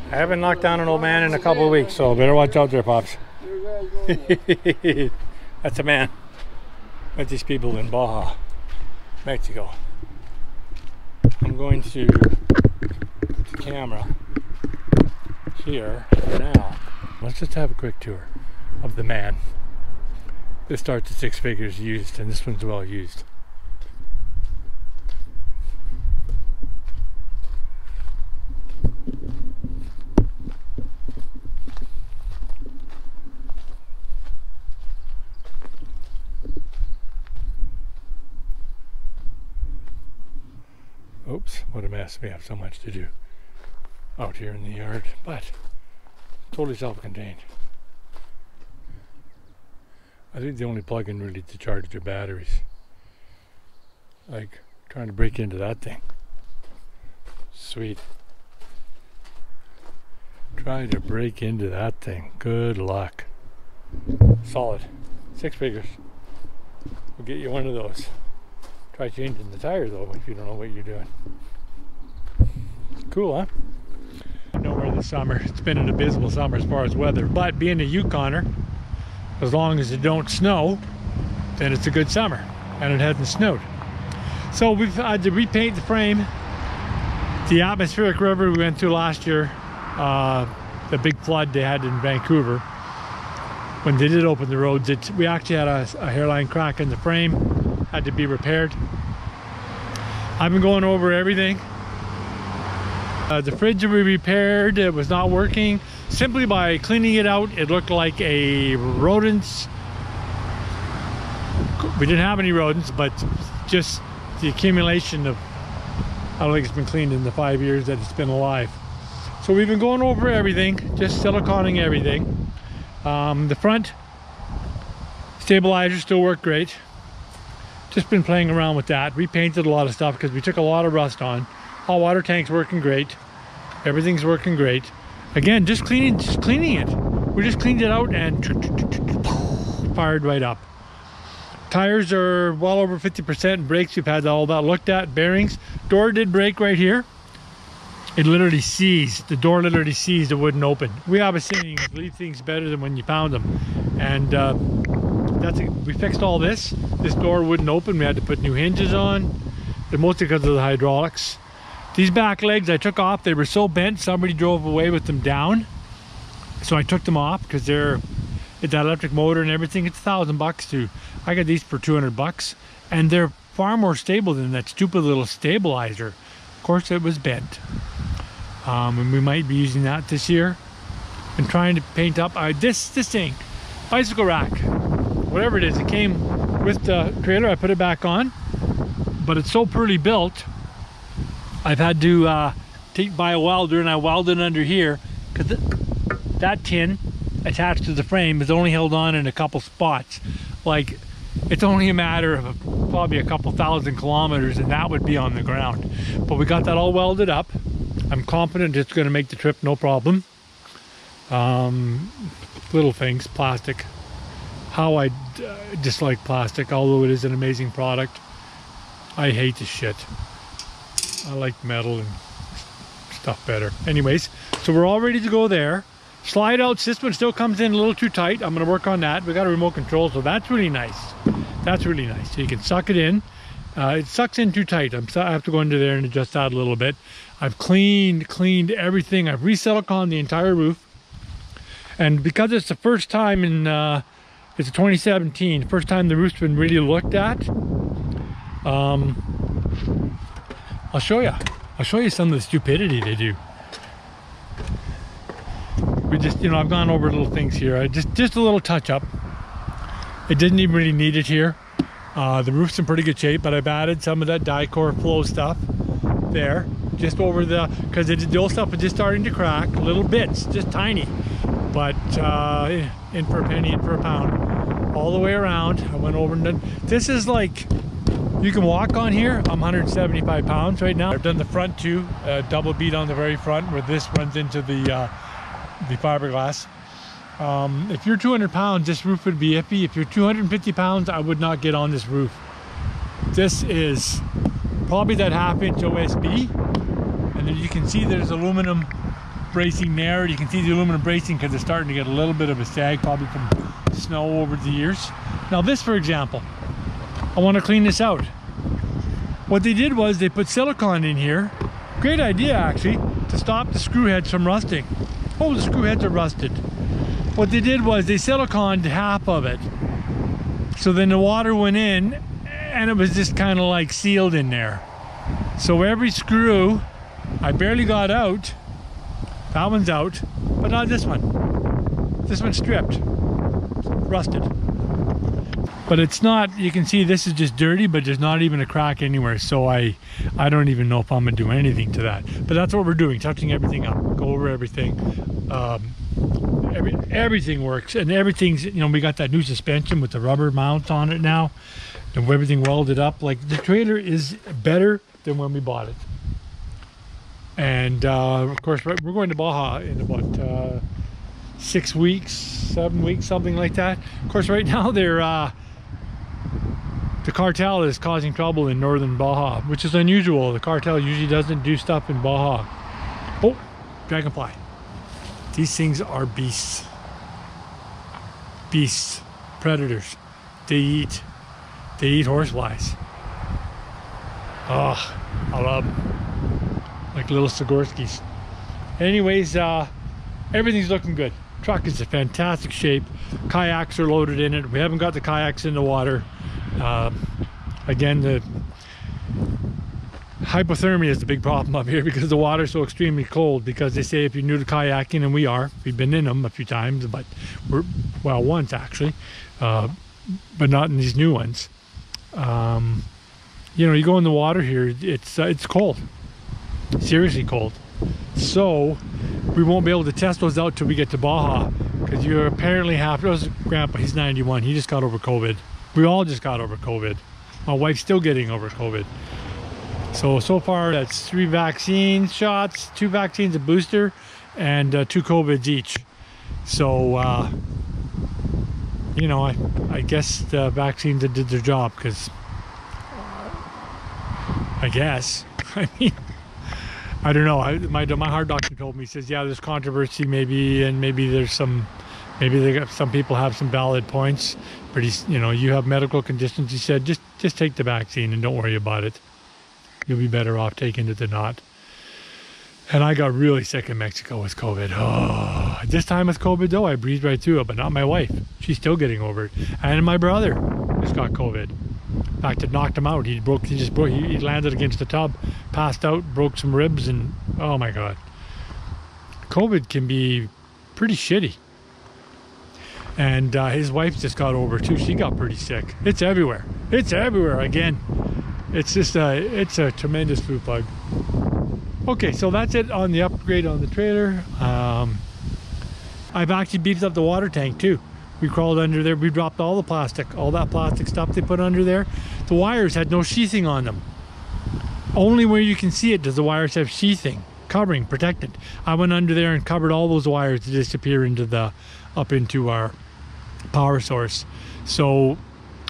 I haven't knocked down an old man in a couple of weeks, so better watch out there, Pops. That's a man. Met these people in Baja, Mexico. I'm going to put the camera here for now. Let's just have a quick tour of the man. This starts at 6 figures used, and this one's well used. Oops, what a mess. We have so much to do out here in the yard, but totally self-contained. I think the only plug-in really to charge your batteries. Like trying to break into that thing. Sweet. Try to break into that thing. Good luck. Solid. 6 figures. We'll get you one of those. Try changing the tire though if you don't know what you're doing. Cool, huh? Nowhere this summer. It's been an abysmal summer as far as weather, but being a Yukoner, as long as it don't snow, then it's a good summer, and it hasn't snowed. So we've had to repaint the frame. The atmospheric river we went through last year, the big flood they had in Vancouver, when they did open the roads, we actually had a hairline crack in the frame. Had to be repaired. I've been going over everything. The fridge we repaired, it was not working. Simply by cleaning it out, it looked like a rodents. We didn't have any rodents, but just the accumulation of, I don't think it's been cleaned in the 5 years that it's been alive. So we've been going over everything, just siliconing everything. The front stabilizer still worked great. Just been playing around with that. Repainted a lot of stuff because we took a lot of rust on. Hot water tank's working great. Everything's working great. Again, just cleaning it. We just cleaned it out and fired right up. Tires are well over 50%. Brakes, we've had all that looked at. Bearings. Door did break right here. It literally seized. The door literally seized. It wouldn't open. We have a saying, leave things better than when you found them. And we fixed all this. This door wouldn't open. We had to put new hinges on. They're mostly because of the hydraulics. These back legs I took off. They were so bent, somebody drove away with them down. So I took them off because they're that electric motor and everything. It's $1,000 too. I got these for $200, and they're far more stable than that stupid little stabilizer. Of course, it was bent. And we might be using that this year. And trying to paint up this thing, bicycle rack, whatever it is. It came with the trailer. I put it back on, but it's so poorly built. I've had to buy a welder, and I welded under here because that tin attached to the frame is only held on in a couple spots. Like, it's only a matter of probably a couple thousand kilometers and that would be on the ground. But we got that all welded up. I'm confident it's going to make the trip no problem. Little things, plastic. How I dislike plastic, although it is an amazing product. I hate the shit. I like metal and stuff better. Anyways, so we're all ready to go there. Slide outs, this one still comes in a little too tight. I'm going to work on that. We got a remote control, so that's really nice. That's really nice. So you can suck it in. It sucks in too tight. I have to go into there and adjust that a little bit. I've cleaned everything. I've re-siliconed the entire roof. And because it's the first time in, it's a 2017, first time the roof's been really looked at. I'll show you. I'll show you some of the stupidity they do. We just, you know, I've gone over little things here. Just a little touch up. It didn't even really need it here. The roof's in pretty good shape, but I've added some of that Dicor flow stuff there, just over because the old stuff was just starting to crack, little bits, just tiny. But in for a penny, in for a pound, all the way around. I went over and done. This is like, you can walk on here. I'm 175 pounds right now. I've done the front too, double bead on the very front where this runs into the fiberglass. If you're 200 pounds, this roof would be iffy. If you're 250 pounds, I would not get on this roof. This is probably that 1/2 inch OSB, and then you can see there's aluminum bracing there. You can see the aluminum bracing because it's starting to get a little bit of a sag, probably from snow over the years. Now this, for example, I want to clean this out. What they did was they put silicone in here. Great idea, actually, to stop the screw heads from rusting. Oh, the screw heads are rusted. What they did was they siliconed half of it. So then the water went in and it was just kind of like sealed in there. So every screw, I barely got out. That one's out, but not this one. This one's stripped, rusted. But it's not, you can see this is just dirty, but there's not even a crack anywhere. So I don't even know if I'm gonna do anything to that. But that's what we're doing, touching everything up, go over everything. Everything works, and everything's, you know, we got that new suspension with the rubber mounts on it now, and everything welded up. Like, the trailer is better than when we bought it. And of course, we're going to Baja in about 6 weeks, 7 weeks, something like that. Of course, right now they're the cartel is causing trouble in northern Baja, which is unusual. The cartel usually doesn't do stuff in Baja. Oh, dragonfly. These things are beasts. Beasts, predators. They eat horseflies. Oh, I love them. Like little Sigorskis. Anyways, everything's looking good. Truck is in fantastic shape. Kayaks are loaded in it. We haven't got the kayaks in the water. Again, the hypothermia is the big problem up here because the water's so extremely cold. Because they say if you're new to kayaking, and we've been in them a few times, but once actually, but not in these new ones. You know, you go in the water here, it's cold, seriously cold. So we won't be able to test those out till we get to Baja, because you apparently have. It was Grandpa, he's 91. He just got over COVID. We all just got over COVID. My wife's still getting over COVID. So far that's 3 vaccine shots, 2 vaccines, a booster, and 2 COVIDs each. So, you know, I guess the vaccines did their job, because I guess, I mean, I don't know. My heart doctor told me, he says, yeah, there's controversy maybe, and maybe there's some, some people have some valid points, but you know, you have medical conditions. He said, just take the vaccine and don't worry about it. You'll be better off taking it than not. And I got really sick in Mexico with COVID. Oh, this time with COVID though, I breathed right through it, but not my wife. She's still getting over it. And my brother just got COVID. In fact, it knocked him out. He landed against the tub, passed out, broke some ribs, and oh my God. COVID can be pretty shitty. And his wife just got over it too. She got pretty sick. It's everywhere. It's everywhere again. It's just it's a tremendous food plug. Okay, so that's it on the upgrade on the trailer. I've actually beefed up the water tank too. We crawled under there. We dropped all the plastic, all that plastic stuff they put under there. The wires had no sheathing on them. Only where you can see it does the wires have sheathing, covering, protected. I went under there and covered all those wires to disappear up into our power source. So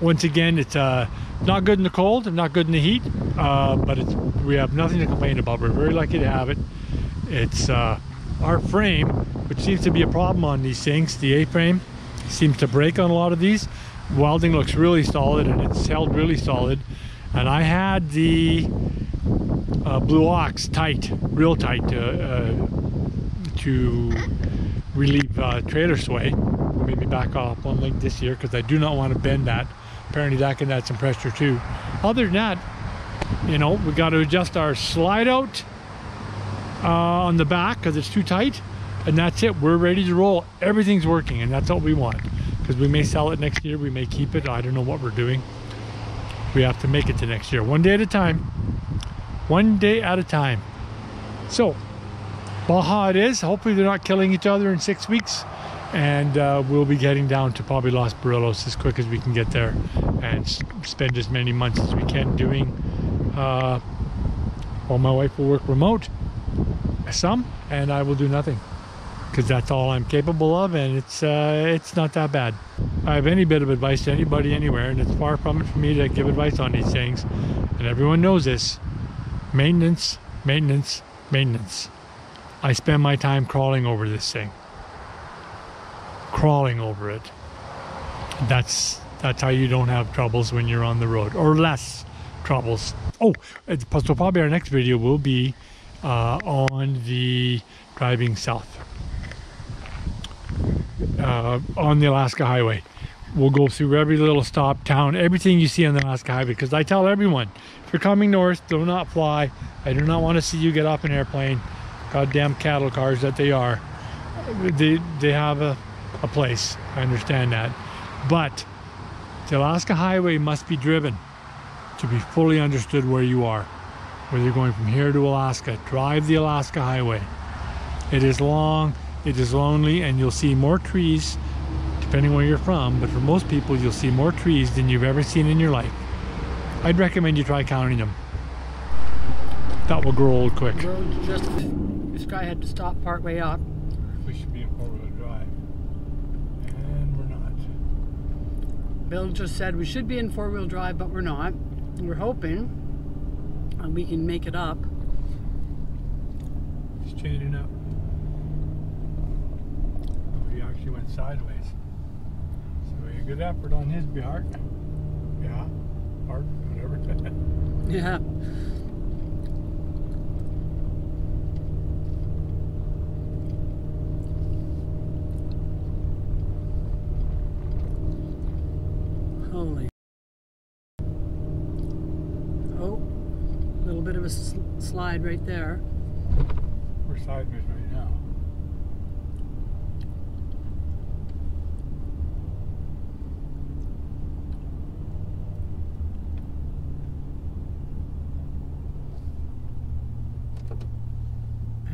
once again, it's not good in the cold and not good in the heat, but we have nothing to complain about. We're very lucky to have it. It's our frame, which seems to be a problem on these things. The A-frame seems to break on a lot of these. Welding looks really solid, and it's held really solid. And I had the Blue Ox tight, real tight, to relieve trailer sway. Maybe back off one link this year, because I do not want to bend that. Apparently that can add some pressure too. Other than that, you know, we got to adjust our slide out on the back because it's too tight, and that's it. We're ready to roll. Everything's working, and that's what we want, because we may sell it next year, we may keep it. I don't know what we're doing. We have to make it to next year, one day at a time. One day at a time. So Baja it is. Hopefully they're not killing each other in 6 weeks. And we'll be getting down to probably Los Barrilos as quick as we can get there, and spend as many months as we can doing. Well, my wife will work remote some, and I will do nothing, because that's all I'm capable of, and it's not that bad. I have any bit of advice to anybody anywhere, and it's far from it for me to give advice on these things. And everyone knows this: maintenance, maintenance, maintenance. I spend my time crawling over this thing. Crawling over it. That's how you don't have troubles when you're on the road, or less troubles. Oh, so probably our next video will be on the driving south on the Alaska Highway. We'll go through every little stop, town, everything you see on the Alaska Highway, because I tell everyone, if you're coming north, do not fly. I do not want to see you get off an airplane. Goddamn cattle cars that they are. They have a place. I understand that. But the Alaska Highway must be driven to be fully understood where you are. Whether you're going from here to Alaska, drive the Alaska Highway. It is long, it is lonely, and you'll see more trees depending where you're from, but for most people you'll see more trees than you've ever seen in your life. I'd recommend you try counting them. That will grow old quick. The road just, this guy had to stop part way up. We should be in four-wheel drive. And we're not. Bill just said we should be in four-wheel drive, but we're not. We're hoping we can make it up. He's chaining up. He actually went sideways. So a good effort on his part. Yeah, part, whatever. Yeah. Holy. Oh, a little bit of a slide right there. We're sideways right now.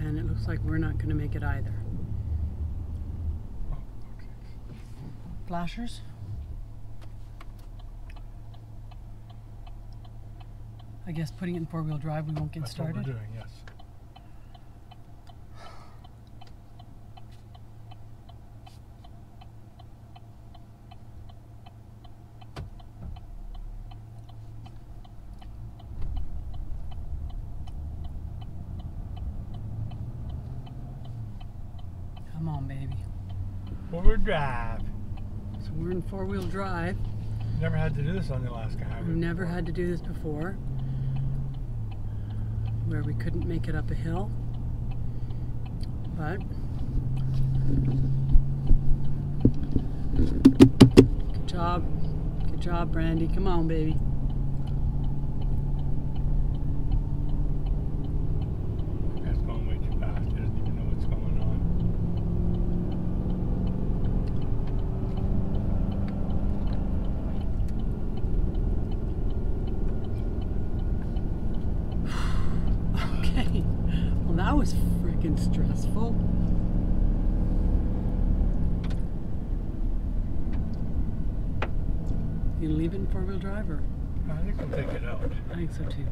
And it looks like we're not going to make it either. Oh, okay. Flashers? I guess putting it in four-wheel drive, we won't get started. That's what we're doing, yes. Come on, baby. Four-wheel drive. So we're in four-wheel drive. Never had to do this on the Alaska Highway. We've never had to do this before, where we couldn't make it up a hill. But good job, Brandy. Come on, baby. That's going way too fast. He doesn't even know what's going on. Okay. Well, that was freaking stressful. You gonna leave it in four-wheel drive, or? I think we'll take it out. I think so too.